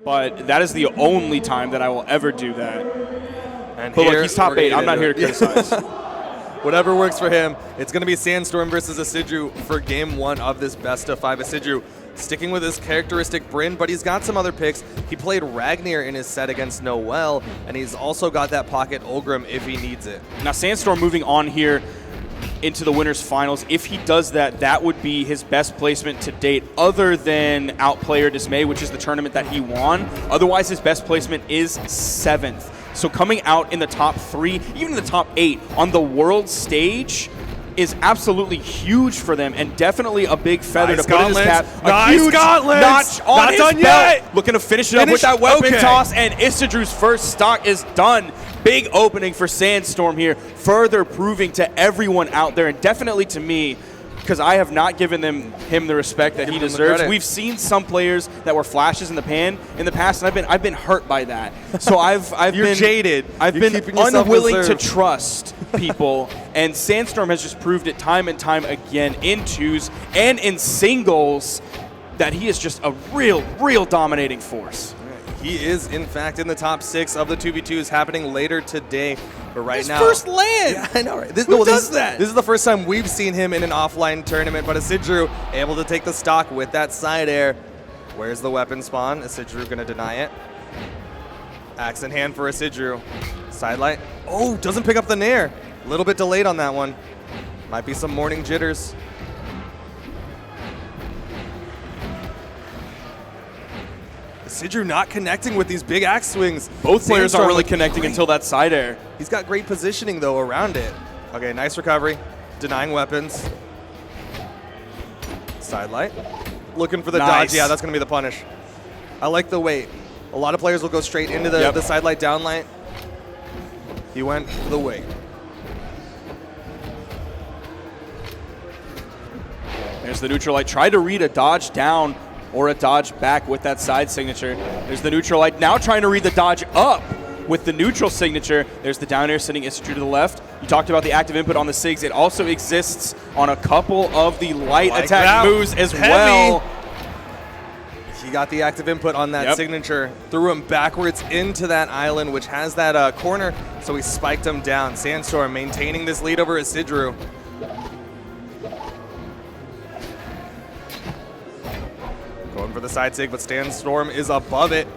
but that is the only time that I will ever do that. And but look, he's top 8. I'm not here to criticize. Whatever works for him. It's going to be Sandstorm versus Isidroo for game 1 of this best of 5. Isidroo sticking with his characteristic Bryn, but he's got some other picks. He played Ragnar in his set against Noel, and he's also got that pocket Ulgrim if he needs it. Now Sandstorm moving on here into the winners finals. If he does that, that would be his best placement to date other than Outplay or Dismay, which is the tournament that he won. Otherwise, his best placement is 7th. So coming out in the top 3, even in the top 8 on the world stage is absolutely huge for them, and definitely a big feather to put in his cap. A huge notch on his belt. Yet. Looking to finish it up with that weapon toss, and Isidroo's first stock is done. Big opening for Sandstorm here, further proving to everyone out there, and definitely to me, because I have not given him the respect that he deserves. We've seen some players that were flashes in the past, and I've been hurt by that. So I've been jaded. I've been unwilling to trust people, and Sandstorm has just proved it time and time again in 2s and in singles that he is just a real dominating force. He is, in fact, in the top 6 of the 2v2s happening later today. But right now, first land. Yeah, I know, right? Who does that? This is the first time we've seen him in an offline tournament, but Isidroo able to take the stock with that side air. Where's the weapon spawn? Isidroo going to deny it. Axe in hand for Isidroo. Sidelight. Oh, doesn't pick up the nair. A little bit delayed on that one. Might be some morning jitters. Isidroo not connecting with these big axe swings. Both players aren't really connecting until that side air. He's got great positioning, though, around it. Okay, nice recovery. Denying weapons. Sidelight. Looking for the dodge. Yeah, that's going to be the punish. I like the wait. A lot of players will go straight into the sidelight, downlight. He went for the wait. There's the neutral light. Tried to read a dodge down or a dodge back with that side signature. There's the neutral light. Now trying to read the dodge up with the neutral signature. There's the down air sending Isidroo to the left. You talked about the active input on the SIGs. It also exists on a couple of the light attack moves as well. He got the active input on that signature. Threw him backwards into that island, which has that corner, so he spiked him down. Sandstorm maintaining this lead over Isidroo. Going for the side sig, but Sandstorm is above it.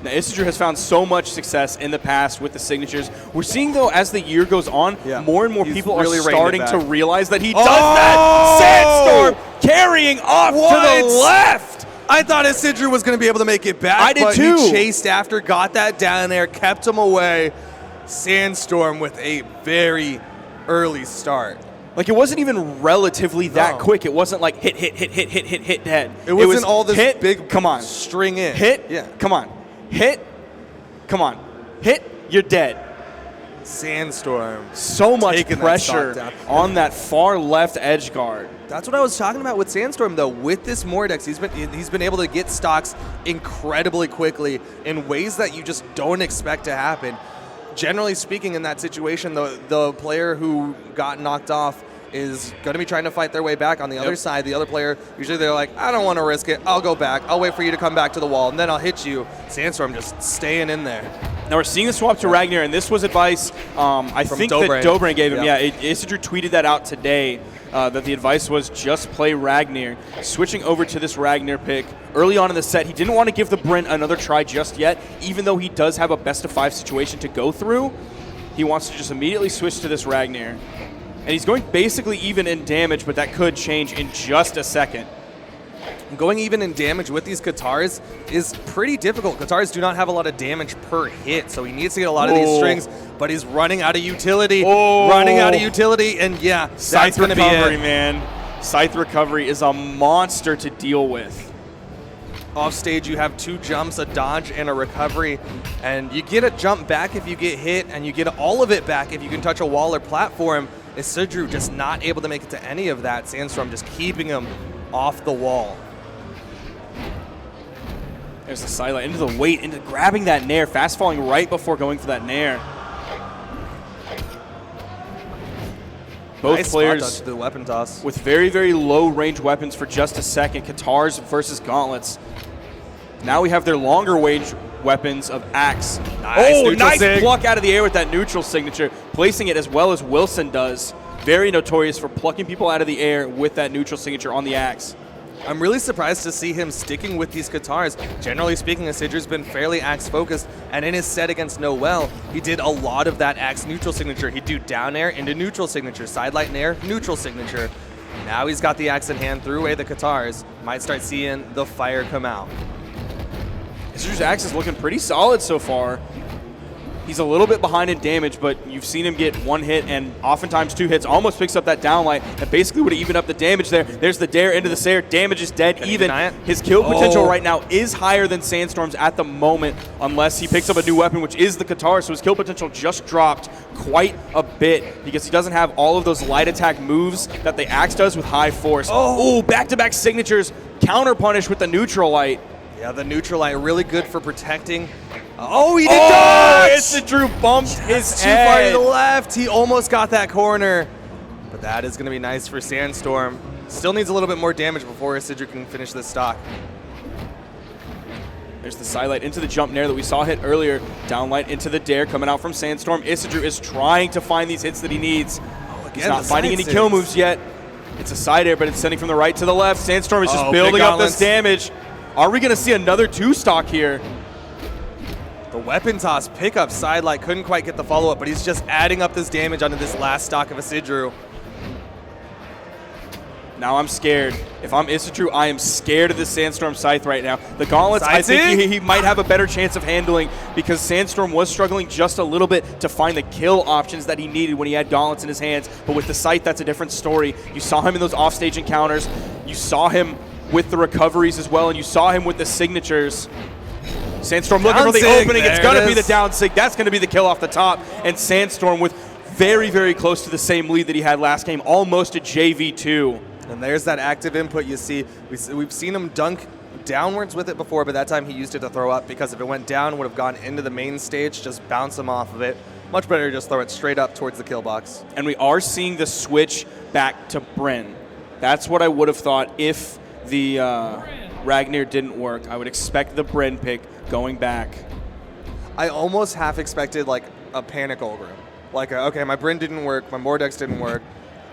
Now, Isidroo has found so much success in the past with the signatures. We're seeing, though, as the year goes on, more and more people are starting to realize that he does that. Sandstorm carrying off to the left. I thought Isidroo was going to be able to make it back. I did too. He chased after, got that down there, kept him away. Sandstorm with a very early start. Like, it wasn't even relatively that quick. It wasn't like hit, dead. It wasn't all this hit, big come on. String in. Hit, come on. Hit, come on. Hit, you're dead. Sandstorm. So much pressure on that far left edge guard. That's what I was talking about with Sandstorm, though. With this Mordex, he's been able to get stocks incredibly quickly in ways that you just don't expect to happen. Generally speaking, in that situation, the player who got knocked off is going to be trying to fight their way back. On the other side, the other player, usually they're like, I don't want to risk it. I'll go back. I'll wait for you to come back to the wall, and then I'll hit you. Sandstorm just staying in there. Now we're seeing the swap to Ragnar, and this was advice I think that Dobran gave him. Isidroo tweeted that out today, that the advice was just play Ragnar. Switching over to this Ragnar pick. Early on in the set, he didn't want to give the Brent another try just yet, even though he does have a best-of-5 situation to go through. He wants to just immediately switch to this Ragnar. And he's going basically even in damage, but that could change in just a second. Going even in damage with these Katars is pretty difficult. Katars do not have a lot of damage per hit, so he needs to get a lot of these strings, but he's running out of utility. Running out of utility, and Scythe recovery, man. Scythe recovery is a monster to deal with. Off stage, you have 2 jumps, a dodge, and a recovery, and you get a jump back if you get hit, and you get all of it back if you can touch a wall or platform. Isidroo just not able to make it to any of that. Sandstorm just keeping him off the wall. There's the sidelight into the weight, into grabbing that nair, fast falling right before going for that nair. Both nice players spot dodge to the weapon toss. with very, very low range weapons for just a second. Katars versus Gauntlets. Now we have their longer range weapons of Axe. Nice pluck out of the air with that neutral signature, placing it as well as Wilson does. Very notorious for plucking people out of the air with that neutral signature on the Axe. I'm really surprised to see him sticking with these Katars. Generally speaking, Isidroo's been fairly Axe-focused, and in his set against Noel, he did a lot of that Axe neutral signature. He'd do down air into neutral signature, side light and air, neutral signature. Now he's got the Axe in hand, threw away the Katars. Might start seeing the fire come out. Isidroo's Axe is looking pretty solid so far. He's a little bit behind in damage, but you've seen him get one hit and oftentimes two hits. Almost picks up that downlight that basically would have evened up the damage there. There's the dare into the Sayer. Damage is dead. Can he even. deny it? His kill potential right now is higher than Sandstorm's at the moment, unless he picks up a new weapon, which is the Katar. So his kill potential just dropped quite a bit because he doesn't have all of those light attack moves that the Axe does with high force. Oh, back-to-back signatures. Counter punish with the neutral light. Yeah, the neutral light really good for protecting. Oh, he did dodge! Isidroo bumped his too head. far to the left. He almost got that corner. But that is going to be nice for Sandstorm. Still needs a little bit more damage before Isidroo can finish this stock. There's the side light into the jump nair that we saw hit earlier. Downlight into the dare coming out from Sandstorm. Isidroo is trying to find these hits that he needs. He's not finding any kill moves yet. It's a side air, but it's sending from the right to the left. Sandstorm is just building up this damage. Are we going to see another two stock here? The weapon toss pickup side light couldn't quite get the follow-up, but he's just adding up this damage onto this last stock of Isidroo. Now I'm scared. If I'm Isidroo, I am scared of this Sandstorm Scythe right now. The Gauntlets, I think he might have a better chance of handling because Sandstorm was struggling just a little bit to find the kill options that he needed when he had Gauntlets in his hands. But with the Scythe, that's a different story. You saw him in those offstage encounters. You saw him with the recoveries as well, and you saw him with the signatures. Sandstorm looking for the opening. It's going to be the down sig. That's going to be the kill off the top. And Sandstorm with very, very close to the same lead that he had last game, almost a JV2. And there's that active input you see. We've seen him dunk downwards with it before, but that time he used it to throw up because if it went down, it would have gone into the main stage, just bounce him off of it. Much better to just throw it straight up towards the kill box. And we are seeing the switch back to Bryn. That's what I would have thought if the Ragnar didn't work. I would expect the Bryn pick going back. I almost half expected like a panic Ulgrim. Like, okay, my Bryn didn't work, my Mordex didn't work.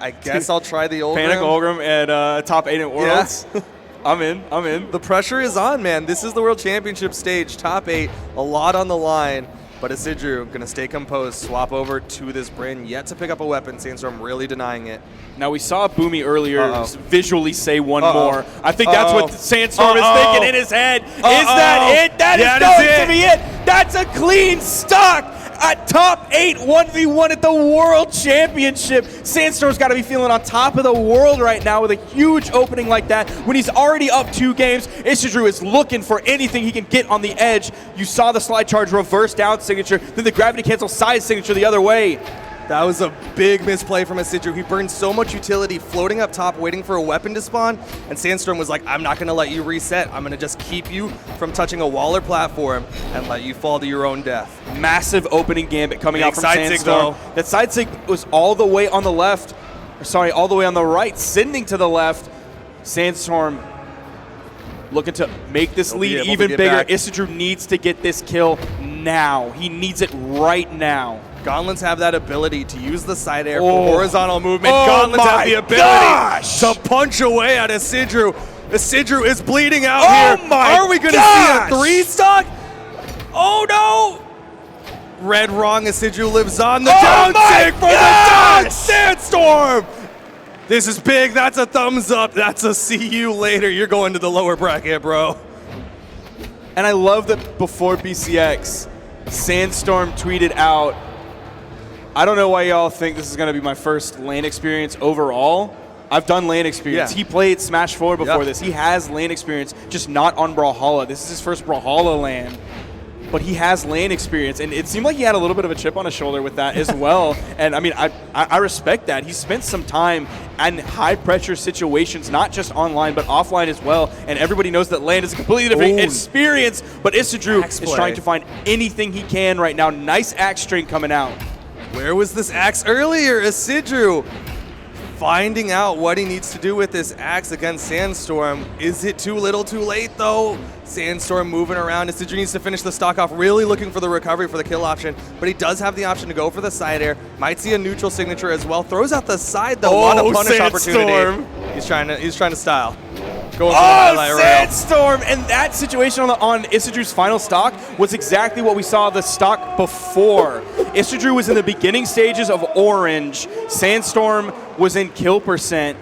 I guess I'll try the Ulgrim. Panic Ulgrim at top 8 at Worlds. Yeah. I'm in. The pressure is on, man. This is the World Championship stage, top 8, a lot on the line. But Isidroo going to stay composed, swap over to this Bryn, yet to pick up a weapon. Sandstorm really denying it. Now, we saw Boomy earlier visually say one more. I think that's what Sandstorm is thinking in his head. Is that it? That is going to be it. That's a clean stock. At top 8, 1v1 at the World Championship. Sandstorm's got to be feeling on top of the world right now with a huge opening like that. When he's already up 2 games, Isidroo is looking for anything he can get on the edge. You saw the slide charge reverse down signature, then the gravity cancel side signature the other way. That was a big misplay from Isidroo. He burned so much utility floating up top, waiting for a weapon to spawn, and Sandstorm was like, I'm not going to let you reset. I'm going to just keep you from touching a wall or platform and let you fall to your own death. Massive opening gambit coming out from Sandstorm. That side sig was all the way on the left, all the way on the right, sending to the left. Sandstorm looking to make this lead even bigger. Isidroo needs to get this kill now. He needs it right now. Gauntlets have that ability to use the side air for horizontal movement. Gauntlets have the ability to punch away at Isidroo. Isidroo is bleeding out here. Are we going to see a 3-stock? Oh, no. Red wrong. Isidroo lives on. The down sig for the dodge. Sandstorm. This is big. That's a thumbs up. That's a see you later. You're going to the lower bracket, bro. And I love that before BCX, Sandstorm tweeted out, I don't know why y'all think this is going to be my first LAN experience overall. I've done LAN experience. He played Smash 4 before this. He has LAN experience, just not on Brawlhalla. This is his first Brawlhalla LAN. But he has LAN experience, and it seemed like he had a little bit of a chip on his shoulder with that as well. And, I mean, I respect that. He spent some time in high-pressure situations, not just online, but offline as well. And everybody knows that LAN is a completely different experience. But Isidroo is trying to find anything he can right now. Nice axe string coming out. Where was this axe earlier? Isidroo finding out what he needs to do with this axe against Sandstorm. Is it too little too late though? Sandstorm moving around. Isidroo needs to finish the stock off, really looking for the recovery for the kill option, but he does have the option to go for the side air. Might see a neutral signature as well. Throws out the side though. What a punish Sandstorm. opportunity. He's trying to style. Going for the highlight rail. Sandstorm! And that situation on Isidroo's final stock was exactly what we saw the stock before. Isidroo was in the beginning stages of orange. Sandstorm was in kill percent.